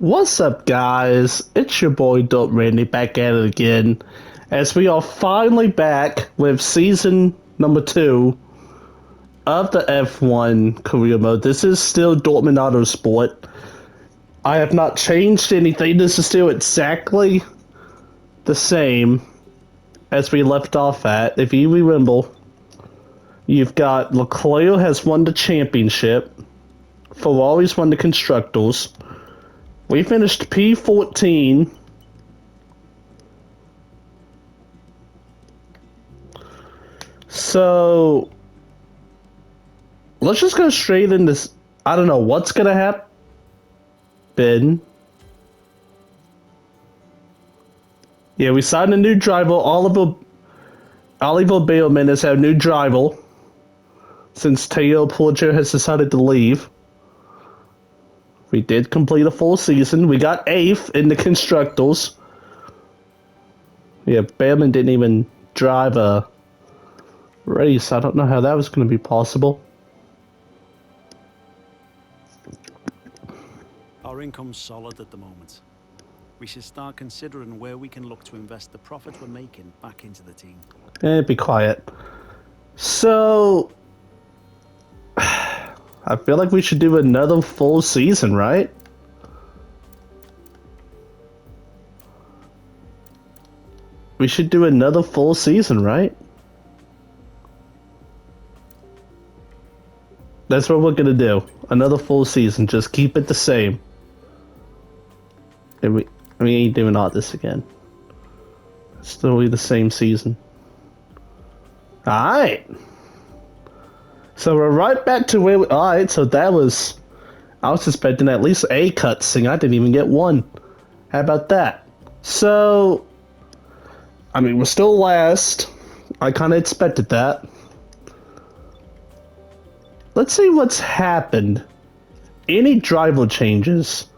What's up, guys? It's your boy DopeRandy back at it again, as we are finally back with season number 2 of the F1 career mode. This is still Dortmund Autosport. I have not changed anything. This is still exactly the same as we left off at. If you remember, you've got Leclerc has won the championship. Ferrari's won the Constructors. We finished P14. So let's just go straight into this. I don't know what's gonna happen. Yeah, we signed a new driver. Oliver Baleman is our new driver since Teo Porcher has decided to leave. We did complete a full season. We got 8th in the Constructors. Yeah, Baleman didn't even drive a race. I don't know how that was going to be possible. Our income's solid at the moment. We should start considering where we can look to invest the profit we're making back into the team. Be quiet. So I feel like we should do another full season, right? We should do another full season, right? That's what we're gonna do. Another full season. Just keep it the same. And we ain't doing all this again. Still be the same season. Alright. So we're right back to where we... Alright, so that was... I was expecting at least a cutscene. I didn't even get one. How about that? So... I mean, we're still last. I kind of expected that. Let's see what's happened. Any driver changes?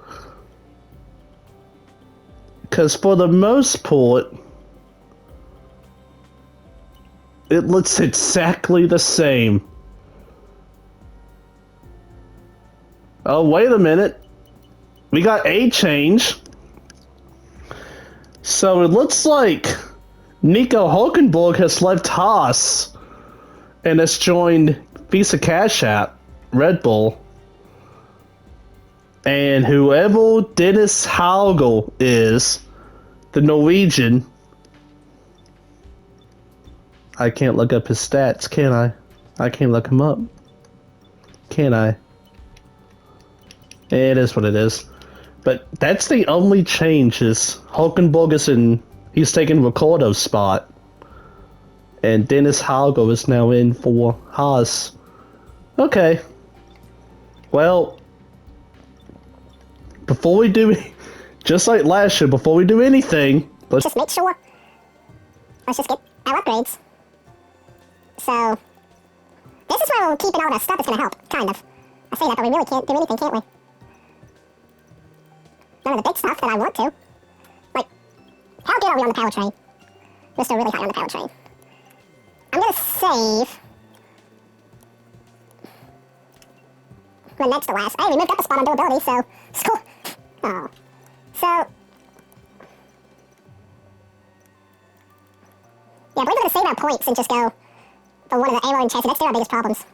Because for the most part... it looks exactly the same. Oh, wait a minute. We got a change. So it looks like Nico Hulkenberg has left Haas and has joined Visa Cash App, Red Bull. And whoever Dennis Hauger is, the Norwegian, I can't look up his stats, can I? I can't look him up. Can I? It is what it is. But that's the only change is Hulkenberg is in... he's taking Ricardo's spot. And Dennis Hauger is now in for Haas. Okay. Well, before we do... just like last year, before we do anything... let's just make sure. Let's just get our upgrades. So, this is where we're keeping all the stuff that's going to help, kind of. I say that, but we really can't do anything, can't we? None of the big stuff that I want to. Like, how good are we on the powertrain? We're still really high on the powertrain. I'm going to save... well, next to last. Hey, we moved up a spot on durability, so... Score! Oh. So... yeah, I believe we're going to save our points and just go... for one of the aero and chassis. That's their biggest problems.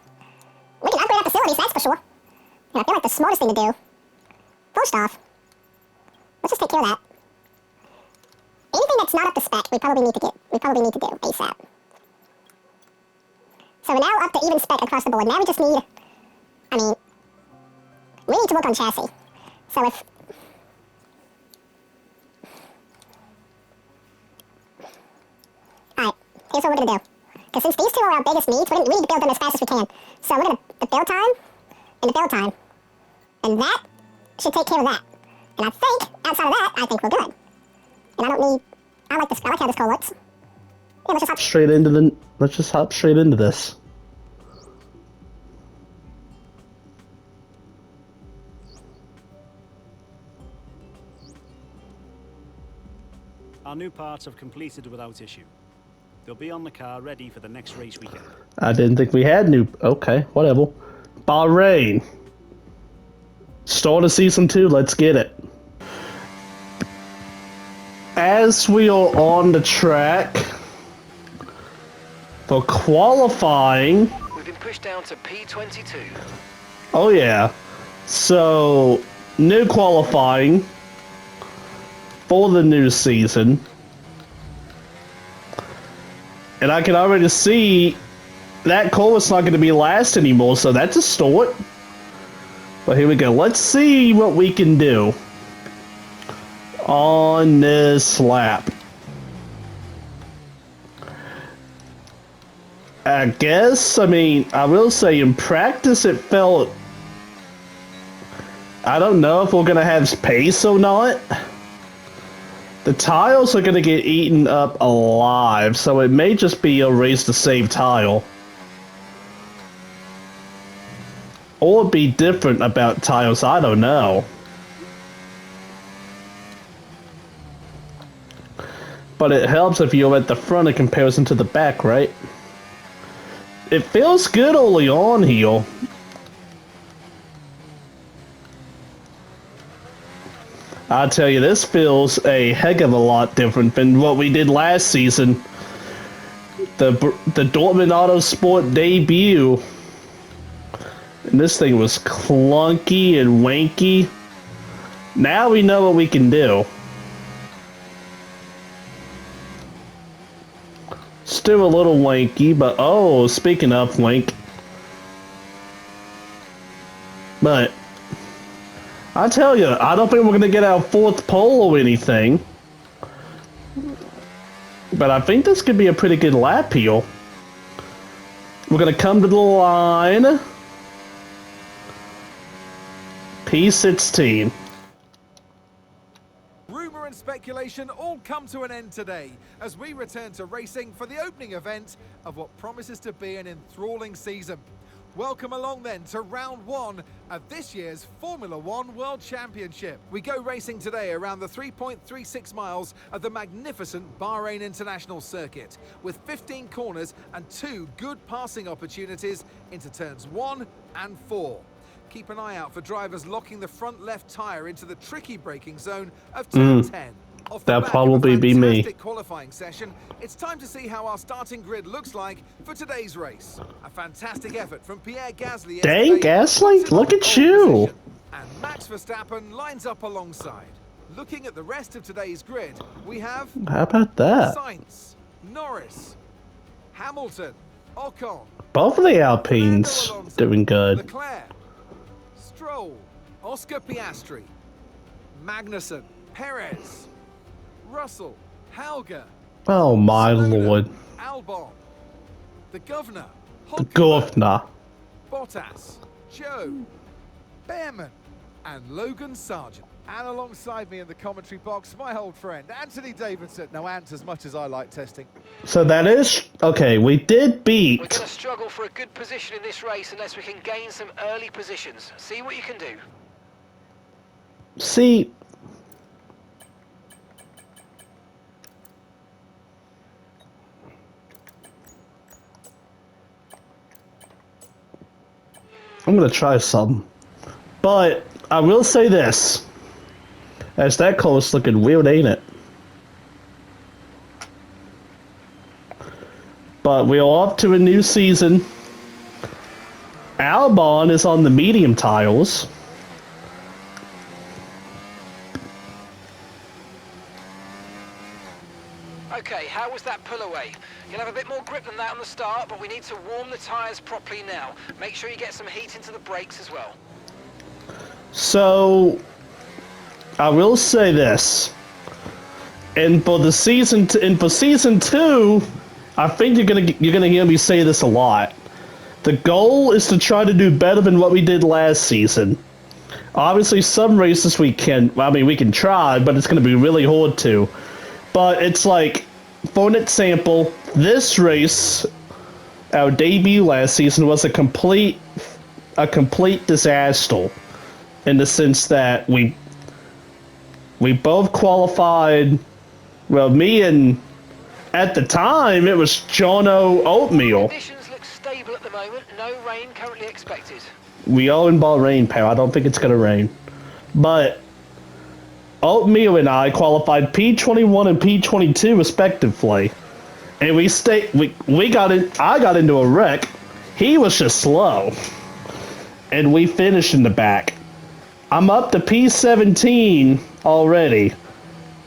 We can upgrade our facilities, that's for sure. And I feel like the smartest thing to do... first off... let's just take care of that. Anything that's not up to spec, we probably need to do ASAP. So we're now up to even spec across the board. Now we just need... I mean... we need to work on chassis. So if... alright, here's what we're gonna do. Because since these two are our biggest needs, we need to build them as fast as we can. So we're gonna... the build time, and the build time. And that should take care of that. And I think, outside of that, I think we're good. And I don't need... I like how this car looks. Yeah, let's just hop... straight into the... let's just hop straight into this. Our new parts have completed without issue. They'll be on the car ready for the next race weekend. I didn't think we had new... okay, whatever. Bahrain. Start of season 2, let's get it. as we are on the track for qualifying. We've been pushed down to P22. Oh yeah. So, new qualifying for the new season. And I can already see that course not going to be last anymore, so that's a start. But here we go. Let's see what we can do on this lap. I guess, I mean, I will say in practice it felt... I don't know if we're going to have pace or not. The tiles are going to get eaten up alive, so it may just be a race to save tile. Or be different about tiles, I don't know. But it helps if you're at the front in comparison to the back, right? It feels good early on here. I tell you, this feels a heck of a lot different than what we did last season. The Dortmund Autosport debut. And this thing was clunky and wanky. Now we know what we can do. Still a little wanky, but oh, speaking of wank. But I tell you, I don't think we're gonna get our fourth pole or anything. But I think this could be a pretty good lap here. We're gonna come to the line. P16. Rumour and speculation all come to an end today as we return to racing for the opening event of what promises to be an enthralling season. Welcome along then to round one of this year's Formula One World Championship. We go racing today around the 3.36 miles of the magnificent Bahrain International Circuit with 15 corners and 2 good passing opportunities into turns 1 and 4. Keep an eye out for drivers locking the front left tyre into the tricky braking zone of turn 10. That'll probably be me. Qualifying session, it's time to see how our starting grid looks like for today's race. A fantastic effort from Pierre Gasly. Dang, Gasly, look at you. And Max Verstappen lines up alongside. Looking at the rest of today's grid, we have... How about that? Sainz, Norris, Hamilton, Ocon. Both of the Alpines doing good. Leclerc, Stroll, Oscar Piastri, Magnussen, Perez, Russell, Helga. Oh my lord. Albon, the Governor, The governor. Bottas, Joe, Behrman, and Logan Sargent. And alongside me in the commentary box, my old friend, Anthony Davidson. Now, Ant, as much as I like testing. So that is... Okay, we did beat... We're going to struggle for a good position in this race unless we can gain some early positions. See what you can do. See... I'm gonna try some. But I will say this. As that coast's looking weird, ain't it? But we're off to a new season. Albon is on the medium tiles. Okay, how was that pull away? You'll have a bit more grip than that on the start, but we need to warm the tyres properly now. Make sure you get some heat into the brakes as well. So, I will say this, and for season 2, I think you're gonna hear me say this a lot. The goal is to try to do better than what we did last season. Obviously, some races we can try, but it's gonna be really hard to. But it's like, for an example, this race, our debut last season, was a complete disaster. In the sense that we both qualified, well, me and, at the time, it was Jono Oatmeal. Conditions look stable at the moment, no rain currently expected. We are in Bahrain, pal. I don't think it's going to rain. But Oatmeal and I qualified P21 and P22 respectively. And we got in. I got into a wreck. He was just slow. And we finished in the back. I'm up to P17 already.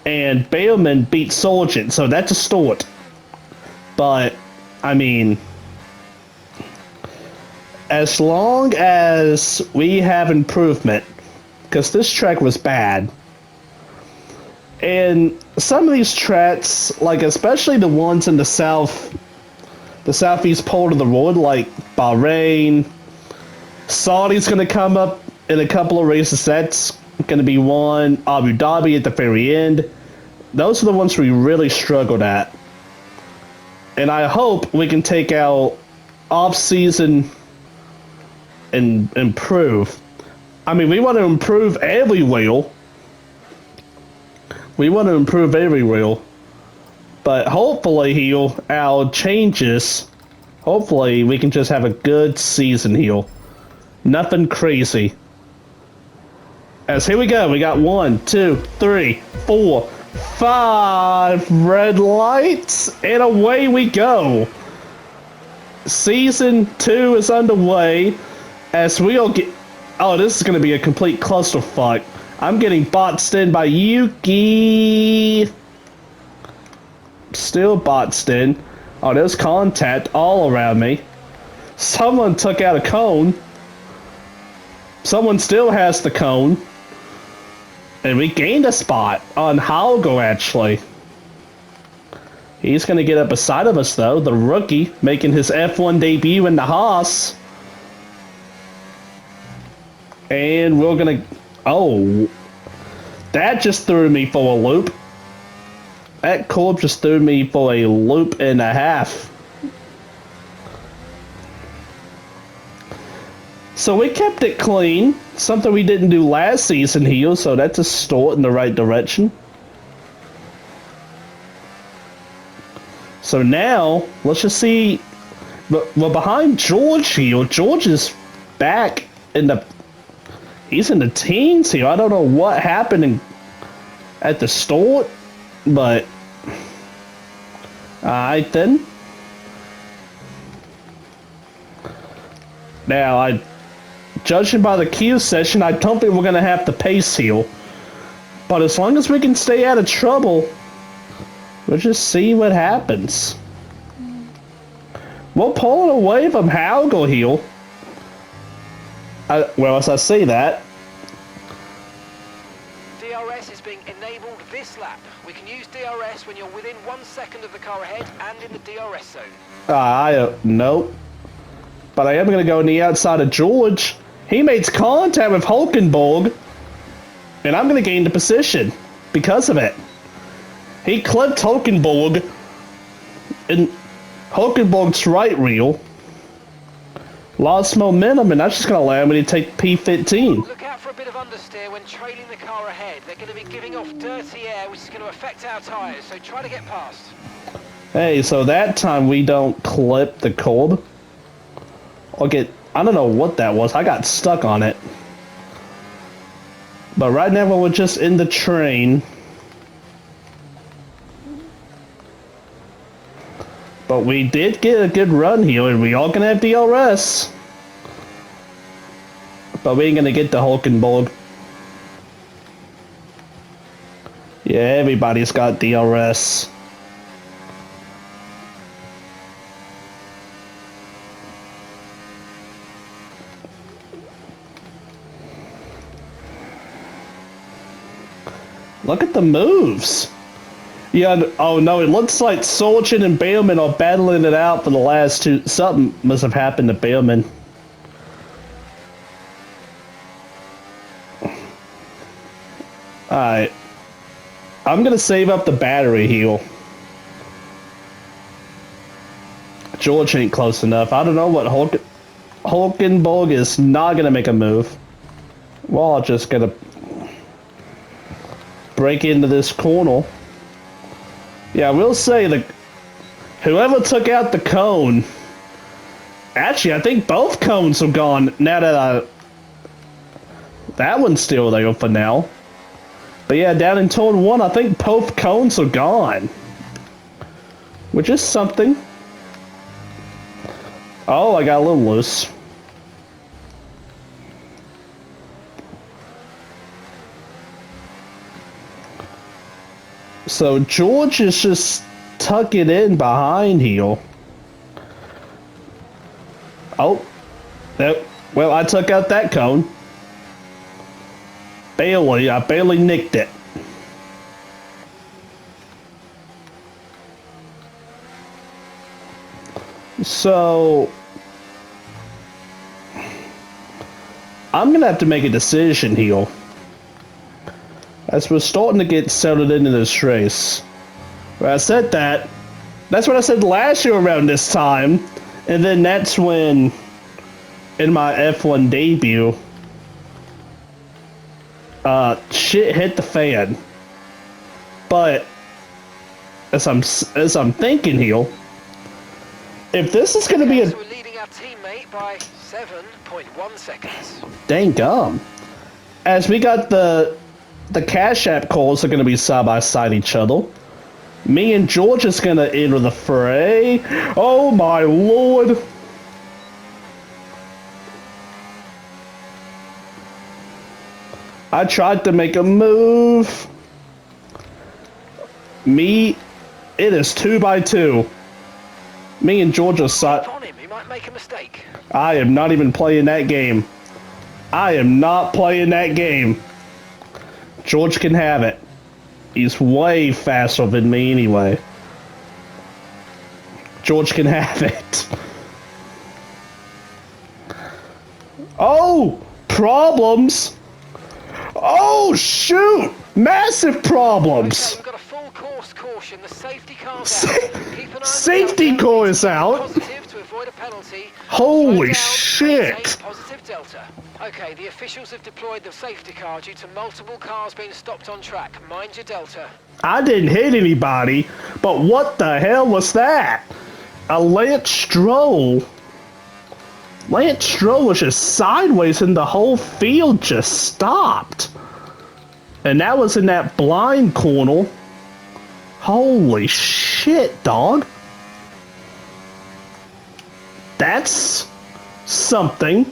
And Baleman beat Sargent, so that's a start. But, I mean, as long as we have improvement, because this track was bad. And some of these tracks, like especially the ones in the southeast part of the road, like Bahrain, Saudi's going to come up in a couple of races. That's going to be one. Abu Dhabi at the very end. Those are the ones we really struggled at. And I hope we can take out off-season and improve. I mean, we want to improve every wheel. We want to improve every wheel. But hopefully, our changes, hopefully we can just have a good season here. Nothing crazy. As here we go. We got 1, 2, 3, 4, 5 red lights. And away we go. Season 2 is underway. As we'll get... Oh, this is going to be a complete clusterfuck. I'm getting boxed in by Yuki. Still boxed in. Oh, there's contact all around me. Someone took out a cone. Someone still has the cone. And we gained a spot on Haugo, actually. He's going to get up beside of us, though. The rookie making his F1 debut in the Haas. And we're going to... Oh, that just threw me for a loop. That Corb just threw me for a loop and a half. So we kept it clean, something we didn't do last season here, so that's a start in the right direction. So now, let's just see, we're behind George here. George is back in the... He's in the teens here. I don't know what happened at the start, but... Alright then. Now, judging by the Q session, I don't think we're going to have to pace here. But as long as we can stay out of trouble, we'll just see what happens. We're pulling away from Haugo here. Well, as I say that... DRS is being enabled this lap. We can use DRS when you're within 1 second of the car ahead and in the DRS zone. Nope. But I am going to go on the outside of George. He makes contact with Hulkenborg. And I'm going to gain the position because of it. He clipped Hulkenborg in Hulkenborg's right wheel. Lost momentum, and that's just going to allow me to take P15. Look out for a bit of understeer when trailing the car ahead. They're going to be giving off dirty air, which is going to affect our tyres, so try to get past. Hey, so that time we don't clip the curb. I don't know what that was. I got stuck on it. But right now we're just in the train. But we did get a good run here, and we all gonna have DRS. But we ain't gonna get the Hulkenborg. Yeah, everybody's got DRS. Look at the moves. Yeah, oh no, it looks like Sargent and Baleman are battling it out for the last two. Something must have happened to Baleman. Alright. I'm gonna save up the battery here. George ain't close enough. I don't know what Hulkenborg is not gonna make a move. We're all just gonna break into this corner. Yeah, I will say that whoever took out the cone... Actually, I think both cones are gone now that that one's still there for now. But yeah, down in turn 1, I think both cones are gone. Which is something. Oh, I got a little loose. So George is just tucking in behind here. Oh. Nope. Well, I took out that cone. Barely. I barely nicked it. So I'm gonna have to make a decision here. As we're starting to get settled into this race. When I said that, that's what I said last year around this time. And then that's when, in my F1 debut, shit hit the fan. But as I'm thinking here, if this is going to be a... So we're leading our teammate by 7.1 seconds. Dang gum. As we got the Cash App calls are going to be side by side each other. Me and George is going to enter the fray. Oh my lord. I tried to make a move. It is 2 by 2. Me and George are side. On him, he might make a mistake. I am not even playing that game. I am not playing that game. George can have it. He's way faster than me anyway. George can have it. Oh! Problems! Oh, shoot! Massive problems! Okay, we've got a full course caution. The safety car's out. Keep an eye on the Safety delta. car is out? Positive to avoid a penalty. Holy Slow down, maintain shit! positive delta. Okay, the officials have deployed the safety car due to multiple cars being stopped on track. Mind your delta. I didn't hit anybody, but what the hell was that? A Lance Stroll? Lance Stroll was just sideways and the whole field just stopped. And that was in that blind corner. Holy shit, dog. That's something.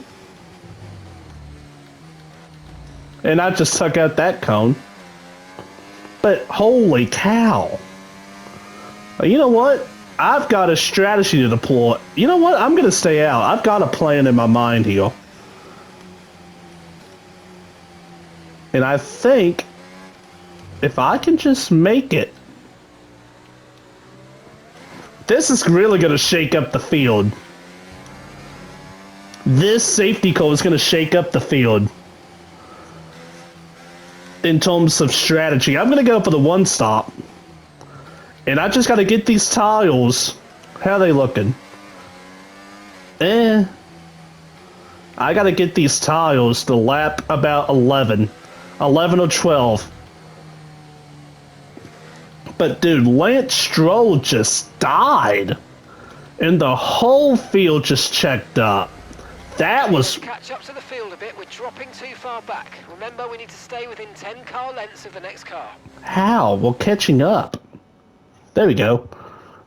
And I just took out that cone. But holy cow. You know what? I've got a strategy to deploy. You know what? I'm going to stay out. I've got a plan in my mind here. And I think if I can just make it, this is really going to shake up the field. This safety car is going to shake up the field. In terms of strategy, I'm going to go for the one stop. And I just got to get these tiles. How are they looking? I got to get these tiles to lap about 11. 11 or 12. But dude, Lance Stroll just died. And the whole field just checked up. That was... Catch up to the field a bit. We're dropping too far back. Remember, we need to stay within 10 car lengths of the next car. How? Well, catching up. There we go.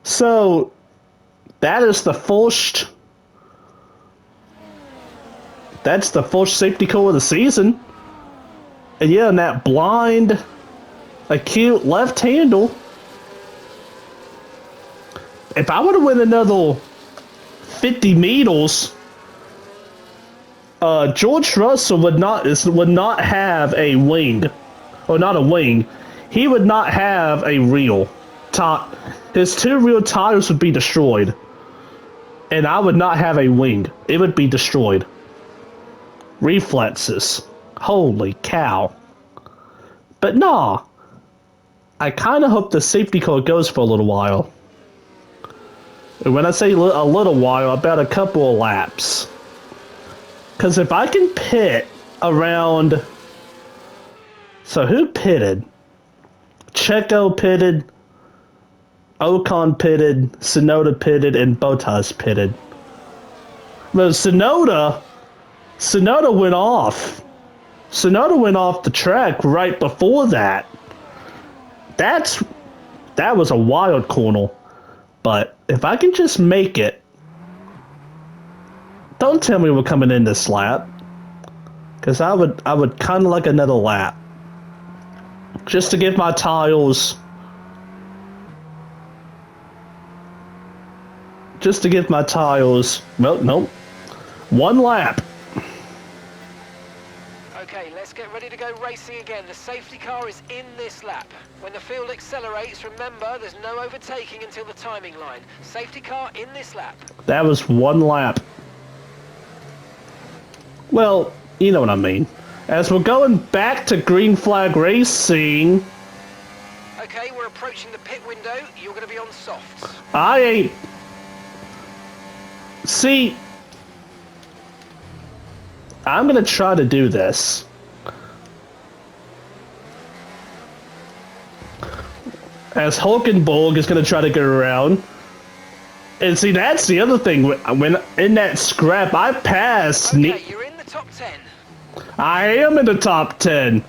So, that is the first... That's the first safety car of the season. And yeah, and that blind, acute left handle. If I were to win another 50 meters, George Russell would not have a wing, or not a wing. He would not have a real top. His two real tires would be destroyed, and I would not have a wing. It would be destroyed. Reflexes. Holy cow. But nah. I kind of hope the safety car goes for a little while. And when I say a little while, about a couple of laps. Because if I can pit around... So who pitted? Checo pitted, Ocon pitted, Tsunoda pitted, and Bottas pitted. But Tsunoda went off. Sonoda went off the track right before that. That was a wild corner. But if I can just make it, don't tell me we're coming in this lap, because I would kind of like another lap, just to give my tires. Well, nope. One lap. Okay, let's get ready to go racing again. The safety car is in this lap. When the field accelerates, remember, there's no overtaking until the timing line. Safety car in this lap. That was one lap. Well, you know what I mean. As we're going back to green flag racing... Okay, we're approaching the pit window. You're going to be on softs. I ain't... See... I'm gonna try to do this. As Hulkenborg is gonna try to get around. And see, that's the other thing. When in that scrap, I passed... Okay, you're in the top 10. I am in the top 10.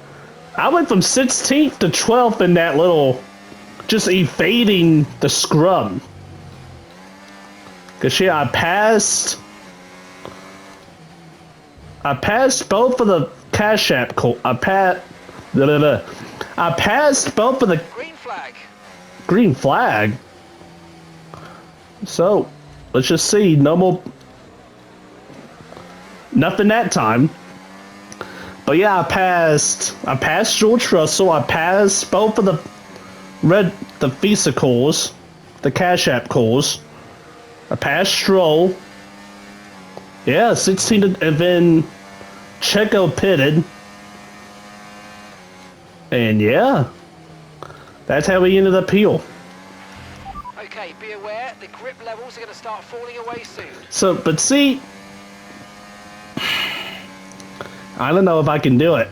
I went from 16th to 12th in that little... just evading the scrum. Cause yeah, I passed both of the Cash App I passed both of the Green flag. green flag. So, let's just see. No more... Nothing that time. But yeah, I passed George Russell. I passed both of the Visa calls, the Cash App calls. I passed Stroll. Yeah, 16 and then Checo pitted. And yeah, that's how we ended up here. Okay, be aware, the grip levels are going to start falling away soon. So, but see, I don't know if I can do it.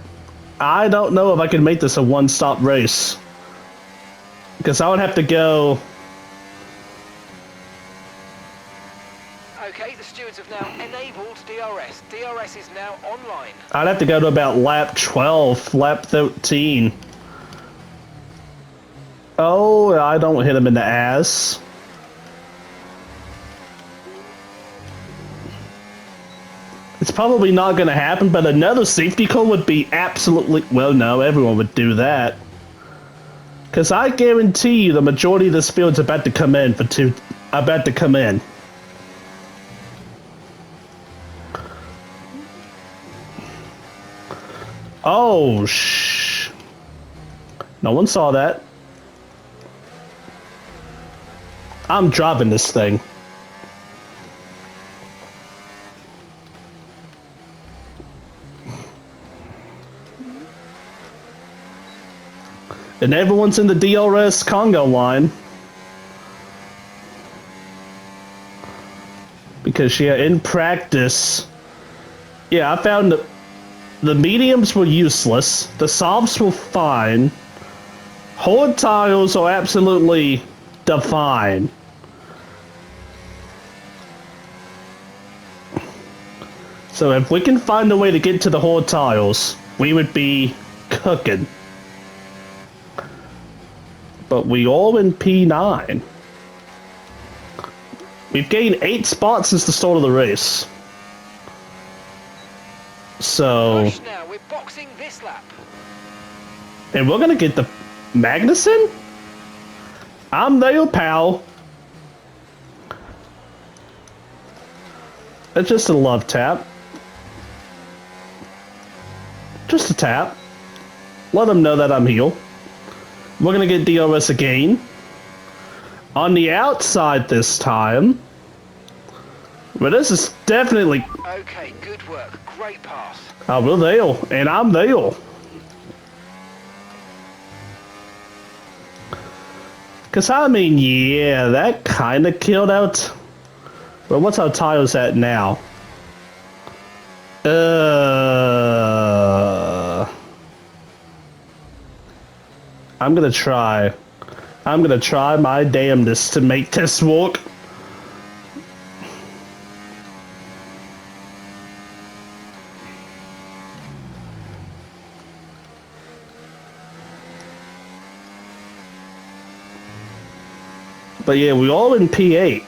I don't know if I can make this a one-stop race. Because I would have to go... Okay, the stewards have now enabled DRS. DRS is now online. I'd have to go to about lap 12, lap 13. Oh, I don't hit him in the ass. It's probably not going to happen, but another safety car would be absolutely... Well, no, everyone would do that. Because I guarantee you the majority of this field's about to come in about to come in. Oh, shh. No one saw that. I'm driving this thing. And everyone's in the DRS Congo line. Because, yeah, in practice... Yeah, I found that the mediums were useless. The softs were fine. Hard tires are absolutely fine. So if we can find a way to get to the hard tires, we would be cooking. But we all in P9. We've gained 8 spots since the start of the race. So... Push now, we're boxing this lap. And we're gonna get the Magnussen? I'm there, pal. It's just a love tap. Just a tap. Let them know that I'm here. We're gonna get DRS again. On the outside this time. But this is definitely... Okay, good work. Great pass. Oh, we're there. And I'm there. Because, I mean, yeah, that kind of killed out... Well, what's our tires at now? I'm gonna try my damnedest to make this work. But yeah, we all in P8.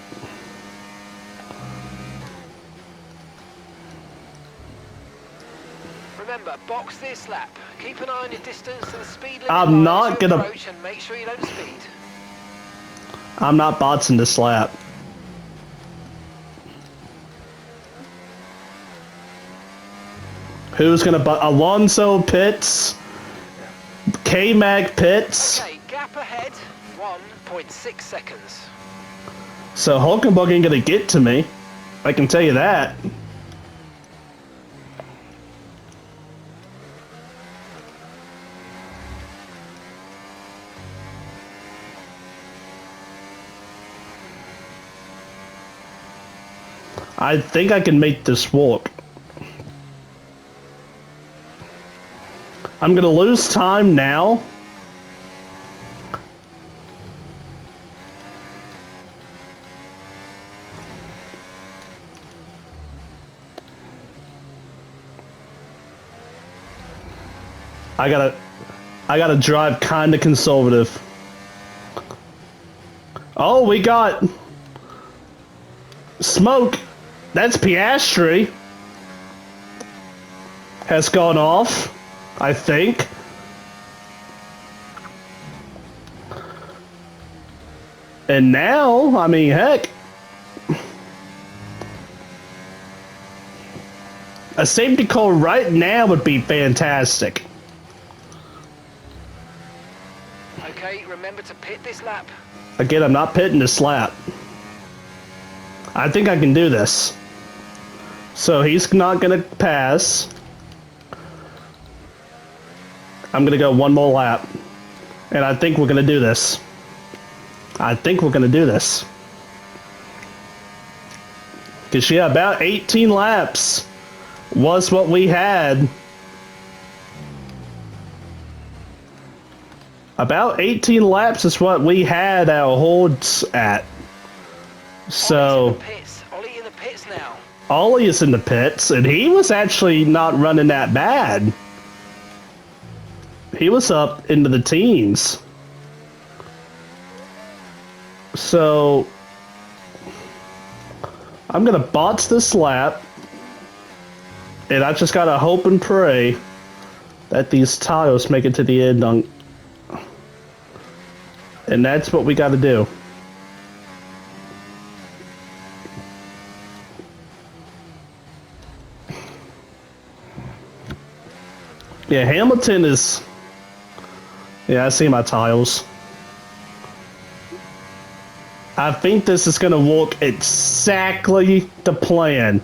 Remember, box this lap. Keep an eye on your distance to the speed limit I'm line not as you gonna- approach and make sure you don't speed. I'm not botsing this lap. Who's gonna Alonso pits? K-Mag pits. Okay, gap ahead, 1.6 seconds. So Hulkenberg ain't gonna get to me. I can tell you that. I think I can make this work. I'm gonna lose time now. I gotta drive kinda conservative. Oh, we got smoke. That's Piastri. Has gone off, I think. And now, I mean, heck. A safety car right now would be fantastic. Okay, remember to pit this lap. Again, I'm not pitting this lap. I think I can do this. So he's not gonna pass. I'm gonna go one more lap. And I think we're gonna do this. I think we're gonna do this. Cause yeah, about 18 laps was what we had. About 18 laps is what we had our holds at. So Ollie in the pits now. Ollie is in the pits, and he was actually not running that bad. He was up into the teens. So I'm gonna bots this lap, and I just gotta hope and pray that these tires make it to the end on. And that's what we gotta do. Yeah, Hamilton is... Yeah, I see my tiles. I think this is gonna work exactly to plan.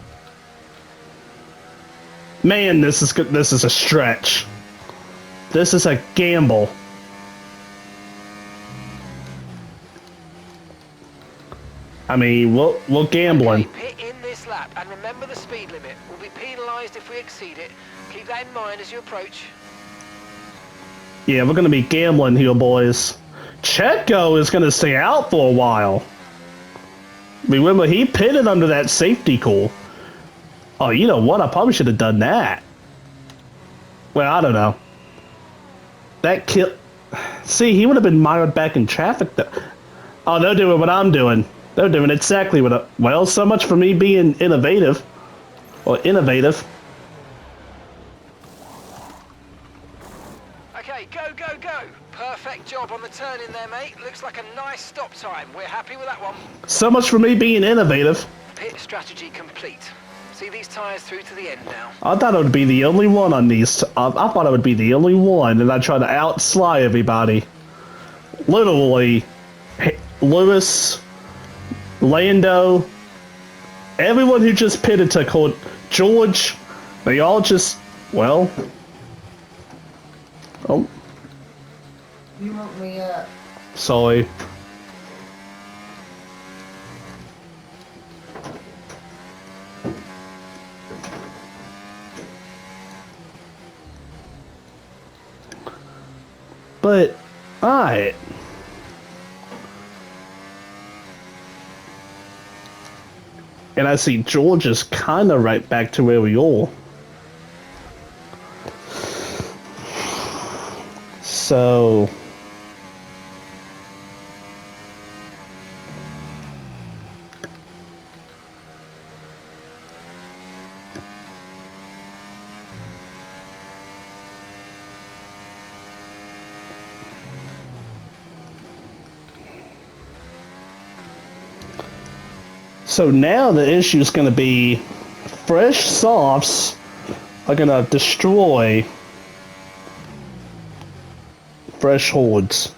Man, this is a stretch. This is a gamble. I mean, we're gambling. Okay, pit in this lap, and remember the speed limit. We'll be penalised if we exceed it. Keep that in mind as you approach. Yeah, we're gonna be gambling here, boys. Checo is gonna stay out for a while. Remember, he pitted under that safety car. Oh, you know what? I probably should have done that. Well, I don't know. That kill. See, he would have been mired back in traffic. Oh, they're doing what I'm doing. They're doing exactly what I... Well, so much for me being innovative. Or innovative. Okay, go, go, go. Perfect job on the turn in there, mate. Looks like a nice stop time. We're happy with that one. So much for me being innovative. Pit strategy complete. See these tyres through to the end now. I thought I would be the only one on these. I thought I would be the only one, and I tried to outslide everybody. Literally, Lewis, Lando, everyone who just pitted to call George, they all just, well, oh, You woke me up. sorry. But, alright. And I see George is kind of right back to where we are. So... So now the issue is going to be fresh softs are going to destroy fresh hordes.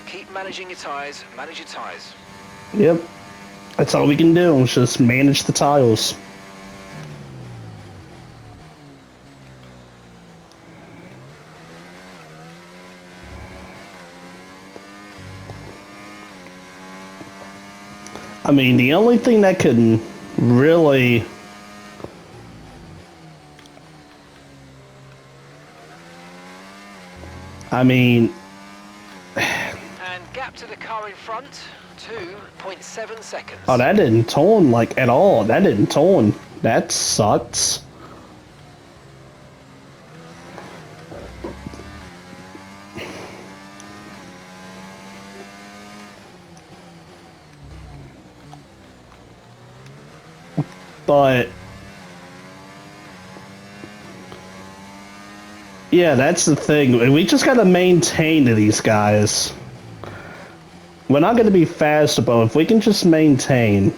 Keep managing your tyres, manage your tyres. Yep. That's all we can do, is just manage the tiles. I mean, the only thing that can really... I mean... And gap to the car in front, 2.7 seconds. Oh, that didn't turn, like, at all. That didn't turn. That sucks. But... yeah, that's the thing. We just gotta maintain to these guys. We're not gonna be fast, but if we can just maintain.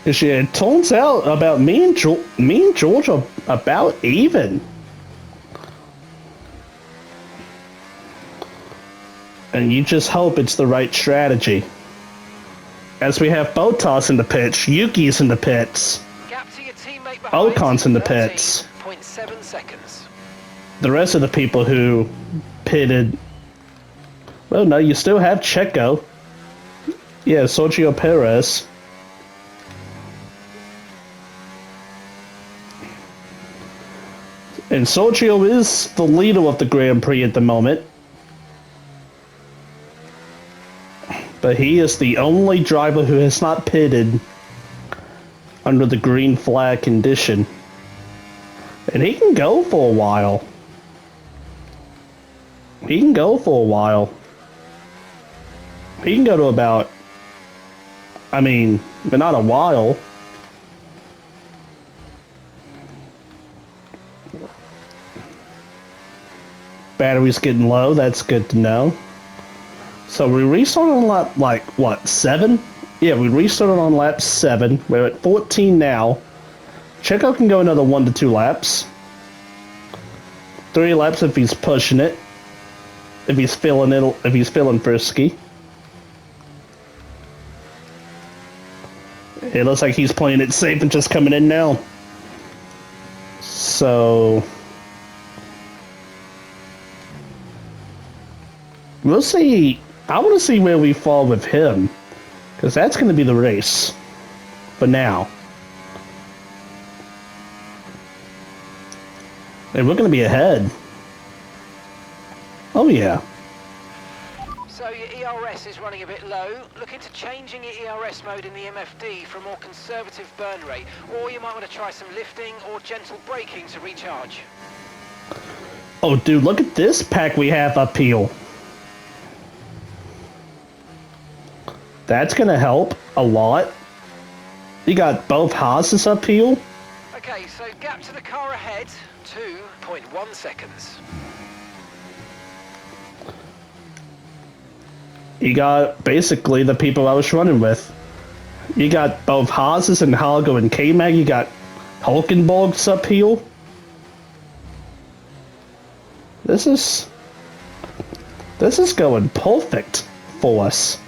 It turns out about me and George are about even. And you just hope it's the right strategy. As we have Botas in the pits, Yuki's in the pits, Gap to your teammate behind, Ocon's in the pits. 13.7 seconds. The rest of the people who pitted... well, no, you still have Checo. Yeah, Sergio Perez. And Sergio is the leader of the Grand Prix at the moment. But he is the only driver who has not pitted under the green flag condition. And he can go for a while. He can go for a while. He can go to about... I mean, but not a while. Battery's getting low, that's good to know. So we restarted on lap, like, what, 7? Yeah, we restarted on lap 7. We're at 14 now. Checo can go another 1 to 2 laps. 3 laps if he's pushing it. If he's feeling frisky. It looks like he's playing it safe and just coming in now. So... we'll see. I want to see where we fall with him. Because that's going to be the race. For now. And we're going to be ahead. Oh yeah. So your ERS is running a bit low. Look into changing your ERS mode in the MFD for a more conservative burn rate. Or you might want to try some lifting or gentle braking to recharge. Oh dude, look at this pack we have uphill. That's gonna help a lot. You got both Haas's uphill. Okay, so gap to the car ahead, 2.1 seconds. You got basically the people I was running with. You got both Haas's and Halgo and K-Mag. You got Hulkenborg's uphill. This is going perfect for us.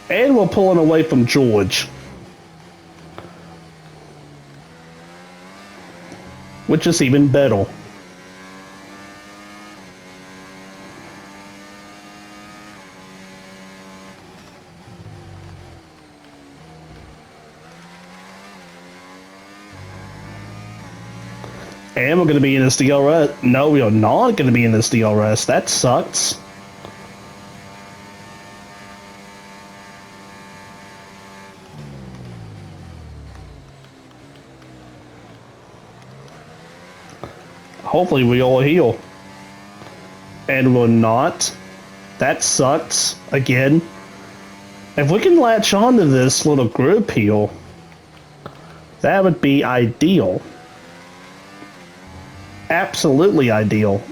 And we're pulling away from George. Which is even better. And we're going to be in this DRS. No, we are not going to be in this DRS. That sucks. hopefully we all heal. And we're not. That sucks. Again. If we can latch onto this little group heal, that would be ideal. Absolutely ideal.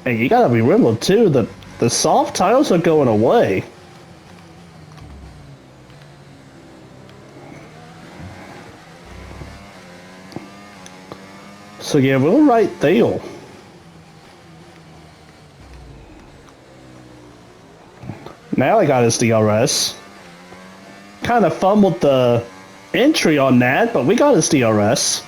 And you gotta remember too that the soft tiles are going away. So yeah, we're right there. Now I got his DRS. Kind of fumbled the entry on that, but we got his DRS.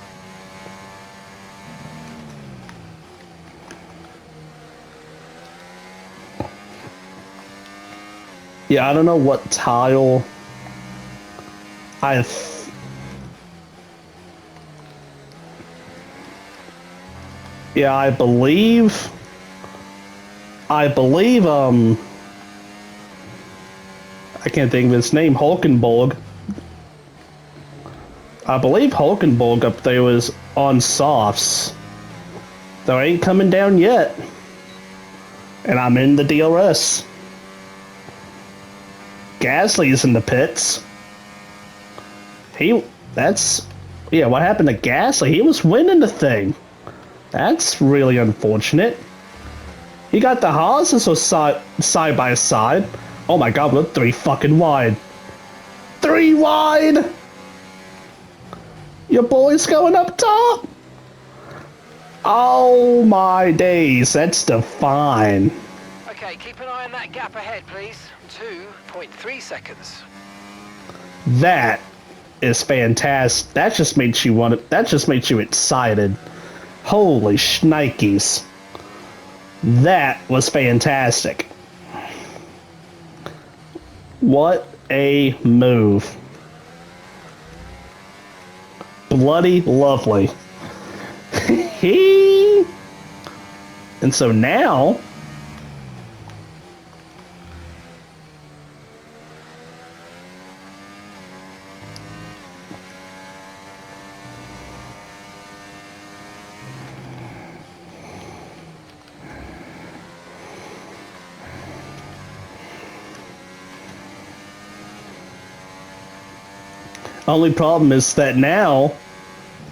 Yeah, I don't know what tile yeah, I believe I can't think of his name, Hulkenborg. I believe Hulkenborg up there was on softs. They ain't coming down yet. And I'm in the DRS. Gasly's in the pits. Yeah, what happened to Gasly? He was winning the thing. That's really unfortunate. He got the Haas side by side. Oh my god, we're 3 fucking wide. 3 wide! Your boy's going up top! Oh my days, that's define. Okay, keep an eye on that gap ahead, please. 2.3 seconds. That is fantastic. That just makes you excited. Holy shnikes. That was fantastic. What a move. Bloody lovely. And so now only problem is that now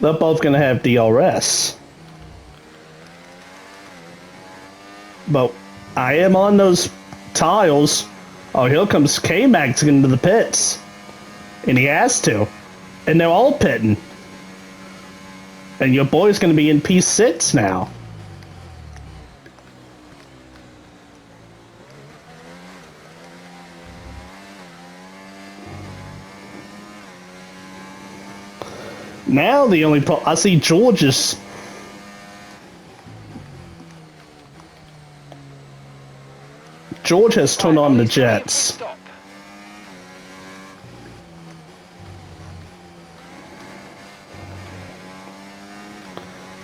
they're both going to have DRS. But I am on those tiles. Oh, here comes K-Max into the pits. And he has to. And they're all pitting. And your boy's going to be in P6 now. Now the only I see George has turned on the jets.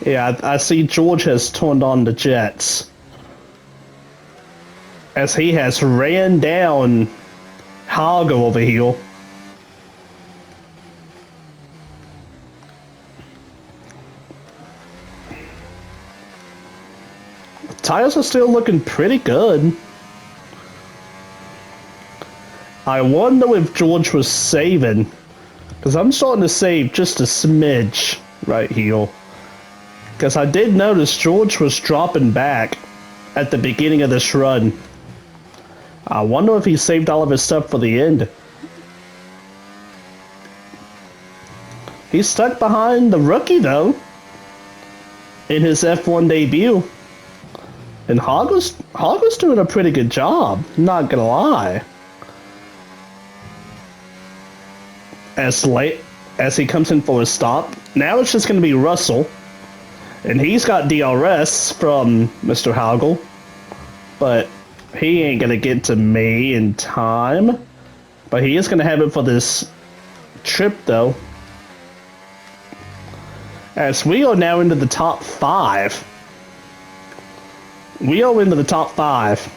Yeah, I see George has turned on the jets. As he has ran down Hargo over here. Tires are still looking pretty good. I wonder if George was saving. Because I'm starting to save just a smidge right here. Because I did notice George was dropping back at the beginning of this run. I wonder if he saved all of his stuff for the end. He's stuck behind the rookie though. In his F1 debut. And Hargo's doing a pretty good job, not gonna lie. As he comes in for a stop, now it's just gonna be Russell. And he's got DRS from Mr. Hagel. But he ain't gonna get to me in time. But he is gonna have it for this trip though. As we are now into the top 5. We are into the top 5.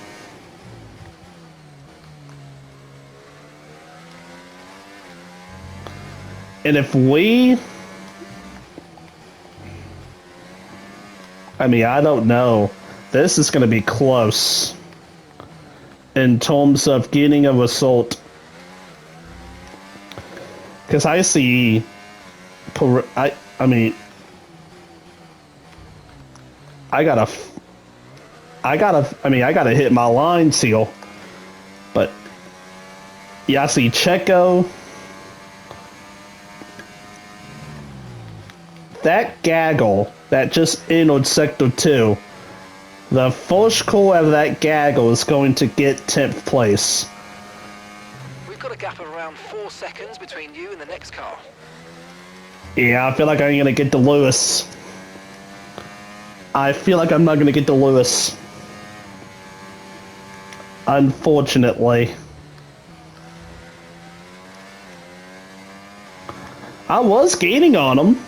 And if we I mean, I don't know. This is going to be close in terms of getting a result. Because I see... I mean... I gotta hit my line seal. But... yeah, I see Checo. That gaggle that just entered Sector 2, the first car out of that gaggle is going to get 10th place. We've got a gap of around 4 seconds between you and the next car. Yeah, I feel like I'm going to get to Lewis. I feel like I'm not going to get to Lewis. Unfortunately. I was gaining on him.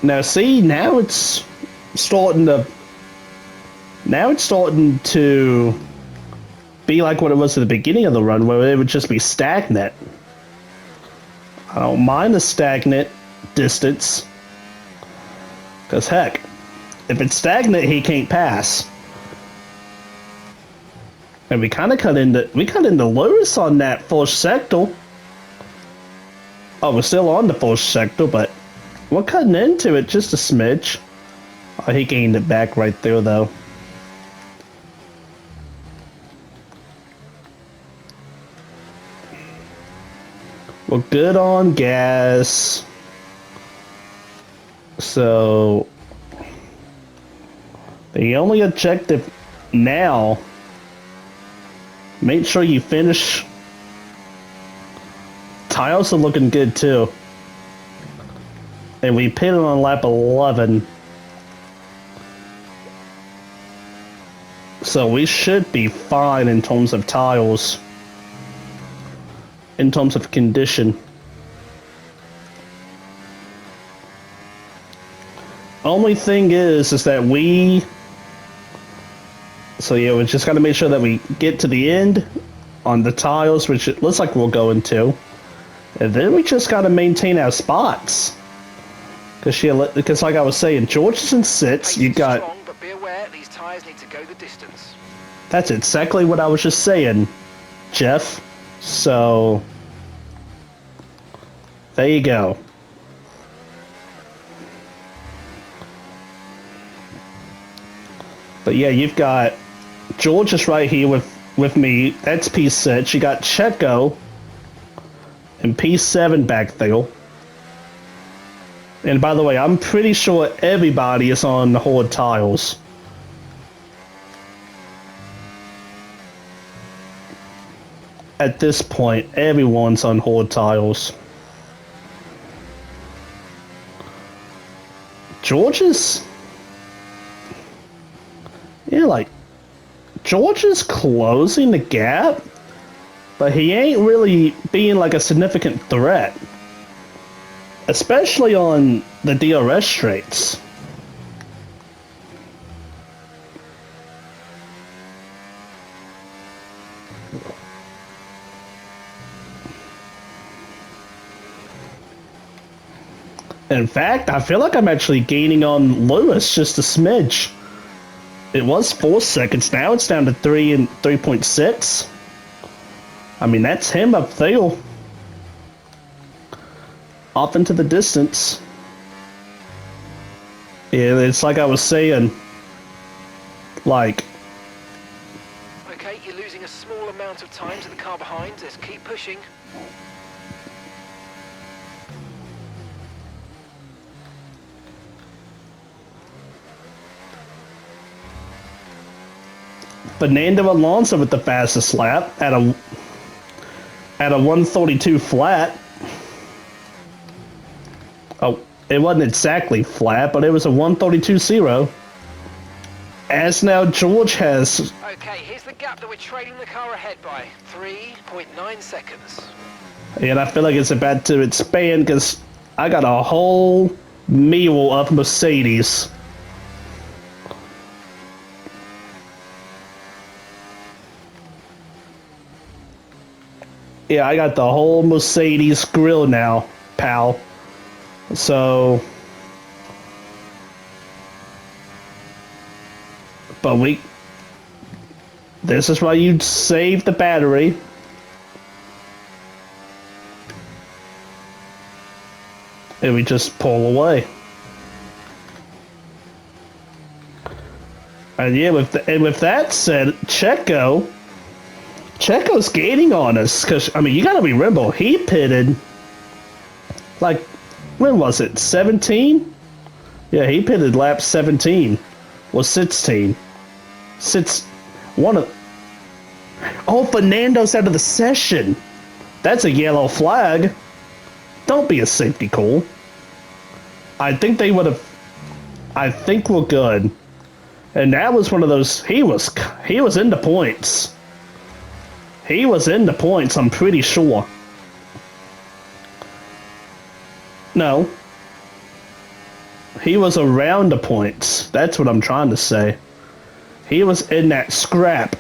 Now see, now it's starting to be like what it was at the beginning of the run, where it would just be stagnant. I don't mind the stagnant distance, because heck, if it's stagnant, he can't pass. And we kind of cut into Lewis on that first sector. Oh, we're still on the first sector, but we're cutting into it just a smidge. Oh, he gained it back right there, though. We're good on gas. So, the only objective now, make sure you finish. Tires are looking good, too. And we pitted on lap 11. So we should be fine in terms of tires. In terms of condition. Only thing is that we... So yeah, we just gotta make sure that we get to the end on the tires, which it looks like we're going to. And then we just gotta maintain our spots. Because like I was saying, George is in sits, you got... Strong, but be aware, these tyres need to go the distance. That's exactly what I was just saying, Jeff. So... there you go. But yeah, you've got... George is right here with me. That's P6. You got Checo and P7 back there. And by the way, I'm pretty sure everybody is on hard tires. At this point, everyone's on hard tires. George is... yeah, like... George is closing the gap, but he ain't really being like a significant threat. Especially on the DRS straights. In fact, I feel like I'm actually gaining on Lewis just a smidge. It was 4 seconds, now it's down to 3 and 3.6. I mean, that's him up there. Off into the distance. Yeah, it's like I was saying. Like... Okay, you're losing a small amount of time to the car behind. Let's keep pushing. Fernando Alonso with the fastest lap at a 132 flat. Oh, it wasn't exactly flat, but it was a 132.0. As now George has... Okay, here's the gap that we're trailing the car ahead by. 3.9 seconds. And I feel like it's about to expand because I got a whole meal of Mercedes. Yeah, I got the whole Mercedes grill now, pal. So, but this is why you'd save the battery. And we just pull away. And yeah, with that said, Checo's gaining on us, because, I mean, you gotta remember, he pitted, like, when was it, 17? Yeah, he pitted lap 17, or 16. Oh, Fernando's out of the session. That's a yellow flag. Don't be a safety call. I think they would have, I think we're good. And that was one of those, he was in the points. He was in the points, I'm pretty sure. No. He was around the points. That's what I'm trying to say. He was in that scrap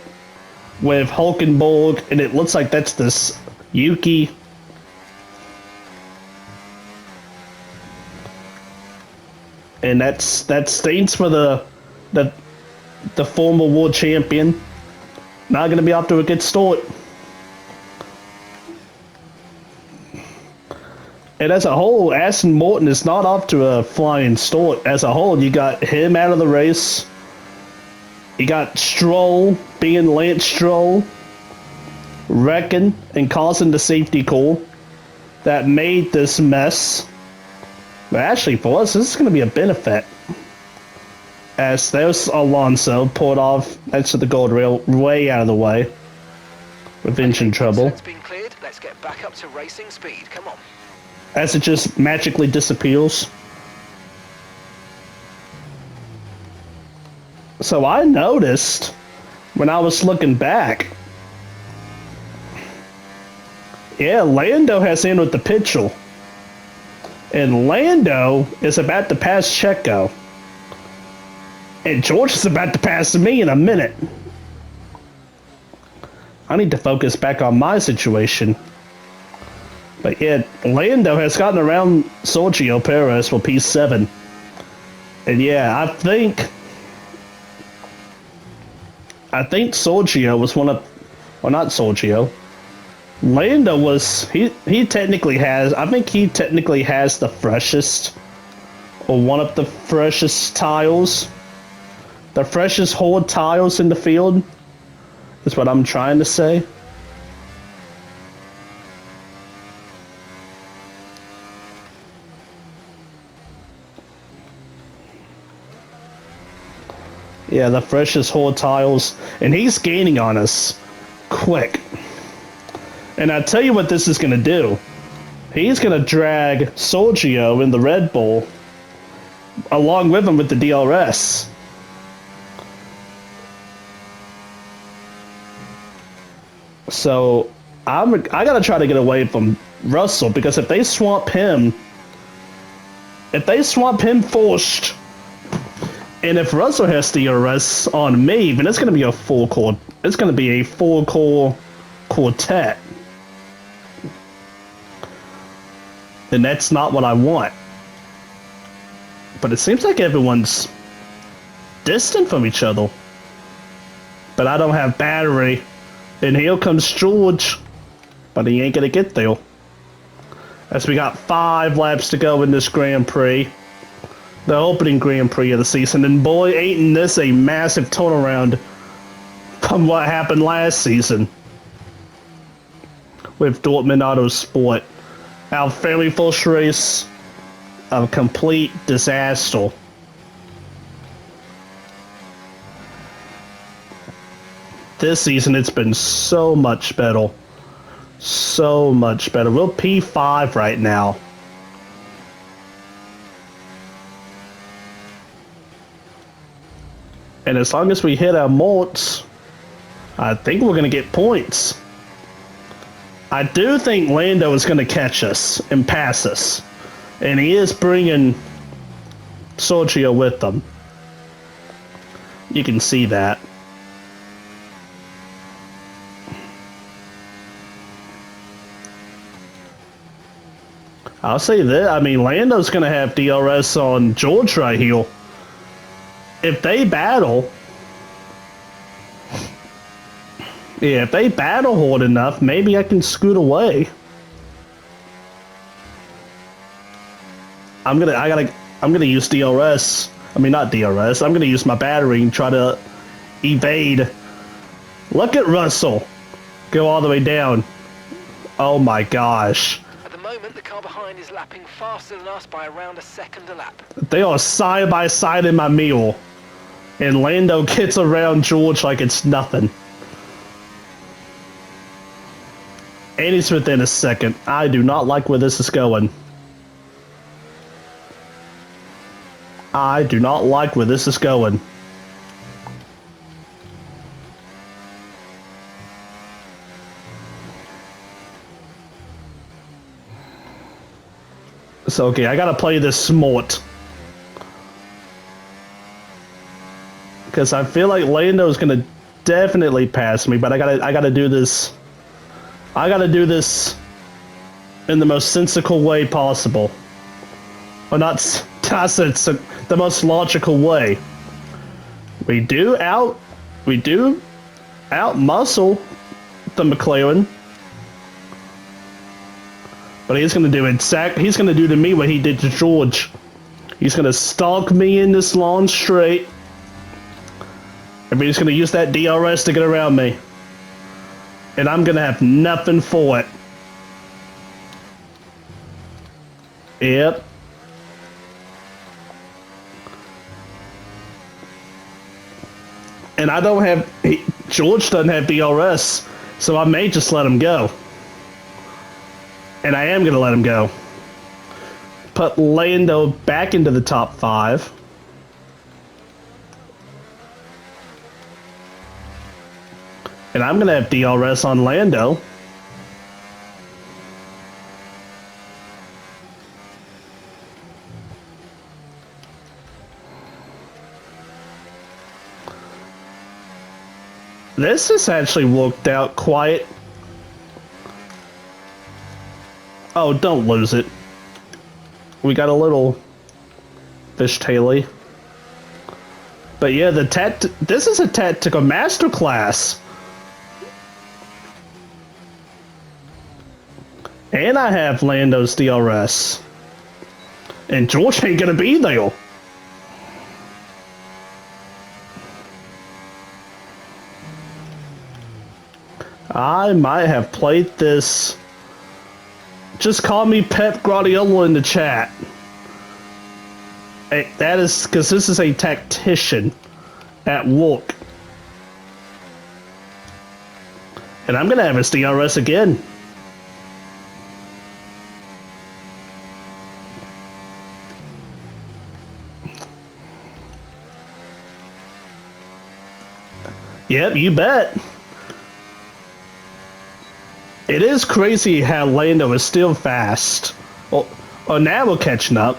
with Hulkenborg, and it looks like that's this Yuki. And that stains for the former world champion. Not going to be off to a good start. And as a whole, Aston Martin is not off to a flying start. As a whole, you got him out of the race. You got Stroll being Lance Stroll, wrecking and causing the safety call that made this mess. But actually, for us, this is going to be a benefit. As there's Alonso pulled off next to the guardrail, way out of the way. With engine trouble. It's been cleared. Let's get back up to racing speed. Come on. As it just magically disappears. So I noticed when I was looking back. Yeah, Lando has in with the Pitchell. And Lando is about to pass Checo. And George is about to pass me in a minute. I need to focus back on my situation. But yeah, Lando has gotten around Sergio Perez for P7. And yeah, I think Sergio was one of, well, not Sergio. Lando was, he technically has, I think he technically has the freshest, or one of the freshest tiles. The freshest hard tiles in the field is what I'm trying to say. Yeah, the freshest hard tiles, and he's gaining on us quick. And I tell you what this is going to do. He's going to drag Sergio in the Red Bull along with him with the DRS. So I gotta try to get away from Russell, because if they swap him first, and if Russell has DRS on me, then it's gonna be a full core. It's gonna be a full core quartet, and that's not what I want. But it seems like everyone's distant from each other. But I don't have battery. And here comes George, but he ain't gonna get there. As we got 5 laps to go in this Grand Prix, the opening Grand Prix of the season, and boy, ain't this a massive turnaround from what happened last season with Dortmund Autosport. Our very first race of complete disaster. This season, it's been so much better. So much better. We're P5 right now. And as long as we hit our moats, I think we're going to get points. I do think Lando is going to catch us and pass us. And he is bringing Sergio with them. You can see that. I'll say that. I mean, Lando's going to have DRS on George right here. If they battle... Yeah, if they battle hard enough, maybe I can scoot away. I'm gonna use DRS. I mean, not DRS. I'm gonna use my battery and try to evade. Look at Russell go all the way down. Oh my gosh. At the moment, the car behind is lapping faster than us by around a second a lap. They are side by side in my meal. And Lando gets around George like it's nothing. And he's within a second. I do not like where this is going. I do not like where this is going. So okay, I gotta play this smart. Because I feel like Lando's gonna definitely pass me, but I gotta do this. I gotta do this in the most sensical way possible. Or not, the most logical way. We do out muscle the McLaren. But he's gonna do he's gonna do to me what he did to George. He's gonna stalk me in this long straight. And he's gonna use that DRS to get around me. And I'm gonna have nothing for it. Yep. And I don't have... George doesn't have DRS, so I may just let him go. And I am gonna let him go. Put Lando back into the top 5. And I'm gonna have DRS on Lando. This has actually worked out quite... Oh, don't lose it. We got a little fishtaily. But yeah, this is a tactical masterclass. And I have Lando's DRS. And George ain't gonna be there. I might have played this. Just call me Pep Guardiola in the chat. Hey, that is because this is a tactician at work. And I'm gonna have his DRS again. Yep, you bet. It is crazy how Lando is still fast. Oh, now we're catching up.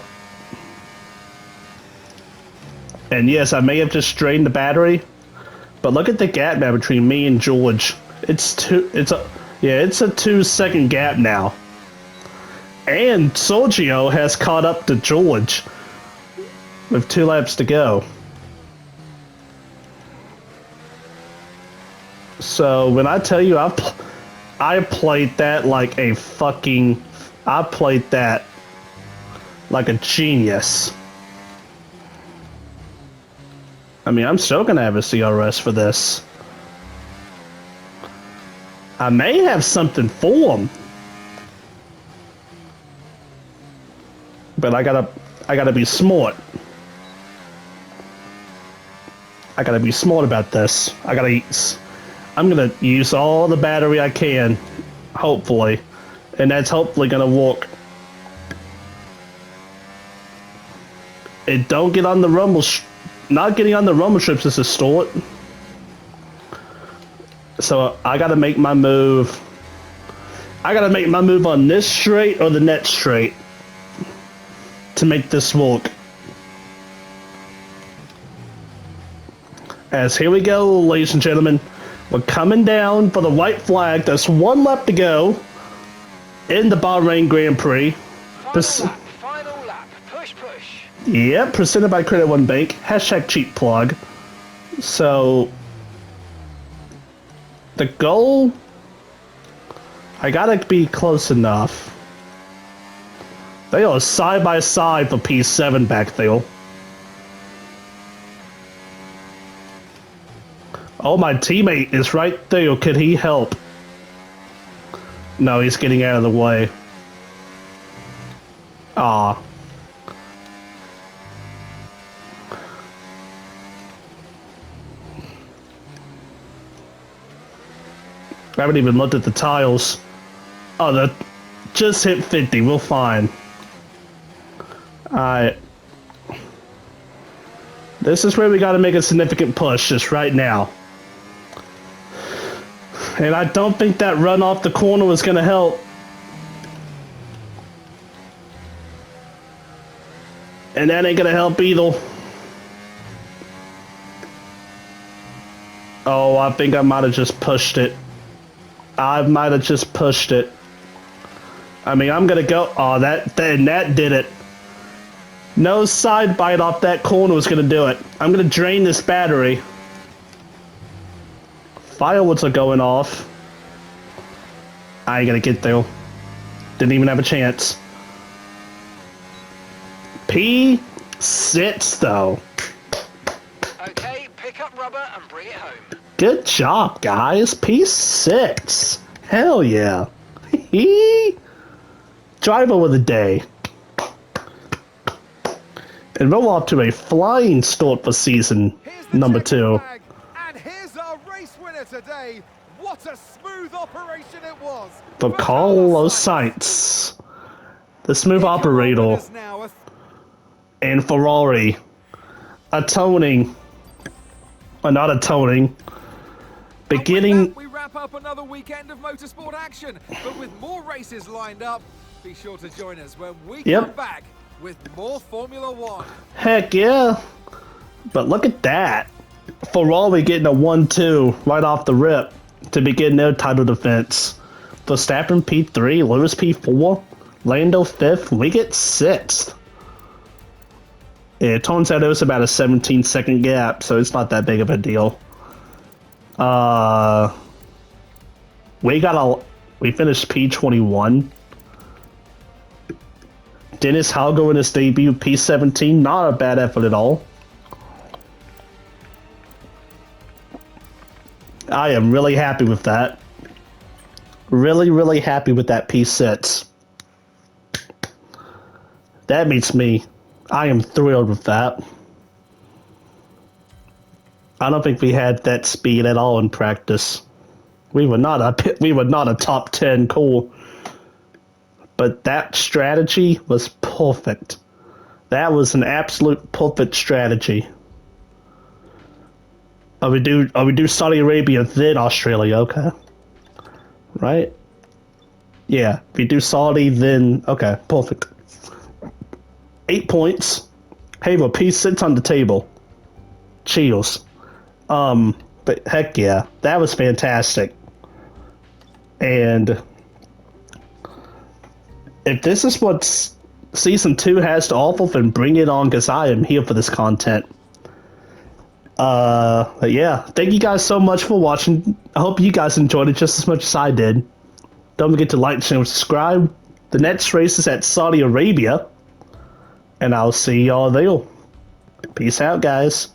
And yes, I may have just drained the battery, but look at the gap now between me and George. It's a 2-second gap now. And Sergio has caught up to George with 2 laps to go. So when I tell you I played that like a fucking... I played that like a genius. I mean, I'm still gonna have a CRS for this. I may have something for him. But I gotta be smart. I gotta be smart about this. I'm gonna use all the battery I can, hopefully, and that's hopefully gonna work. And don't get on the rumble. Not getting on the rumble strips is a start. So I gotta make my move. I gotta make my move on this straight or the next straight to make this work. As here we go, ladies and gentlemen. We're coming down for the white flag. There's 1 lap to go in the Bahrain Grand Prix. Final lap. Push, push. Yep, presented by Credit One Bank. Hashtag cheap plug. So, the goal, I gotta be close enough. They are side by side for P7 back there. Oh, my teammate is right there. Could he help? No, he's getting out of the way. Ah. I haven't even looked at the tiles. Oh, that just hit 50. We're fine. Alright. This is where we gotta make a significant push, just right now. And I don't think that run off the corner was gonna help. And that ain't gonna help either. Oh, I think I might have just pushed it. I might have just pushed it. I mean, I'm gonna go. Oh, that did it. No side bite off that corner was gonna do it. I'm gonna drain this battery. Fireworks are going off. I ain't gonna get there. Didn't even have a chance. P6 though. Okay, pick up rubber and bring it home. Good job, guys. P6. Hell yeah. Driver of the day. And we're off to a flying start for season number 2. And here's our race winner today. What a smooth operation it was. For Carlos Sainz. The smooth operator. And Ferrari. Atoning. Well, not atoning. Beginning. We wrap up another weekend of motorsport action, but with more races lined up, be sure to join us when we come back with more Formula One. Heck yeah. But look at that. Ferrari getting a 1-2 right off the rip to begin their title defense. Verstappen P3, Lewis P4, Lando 5th, we get 6th. Yeah, it turns out it was about a 17-second gap, so it's not that big of a deal. We finished P21. Dennis Halgo in his debut, P17, not a bad effort at all. I am really happy with that. Really happy with that P6. That meets me. I am thrilled with that. I don't think we had that speed at all in practice. We were not a top 10 core. But that strategy was perfect. That was an absolute perfect strategy. We do Saudi Arabia then Australia, okay. Right? Yeah, if we do Saudi then okay, perfect. 8 points. Hey, well, P6 on the table. Cheers. But heck yeah, that was fantastic. And if this is what Season 2 has to offer, then bring it on, because I am here for this content. But yeah, thank you guys so much for watching. I hope you guys enjoyed it just as much as I did. Don't forget to like, share, and subscribe. The next race is at Saudi Arabia. And I'll see y'all there. Peace out, guys.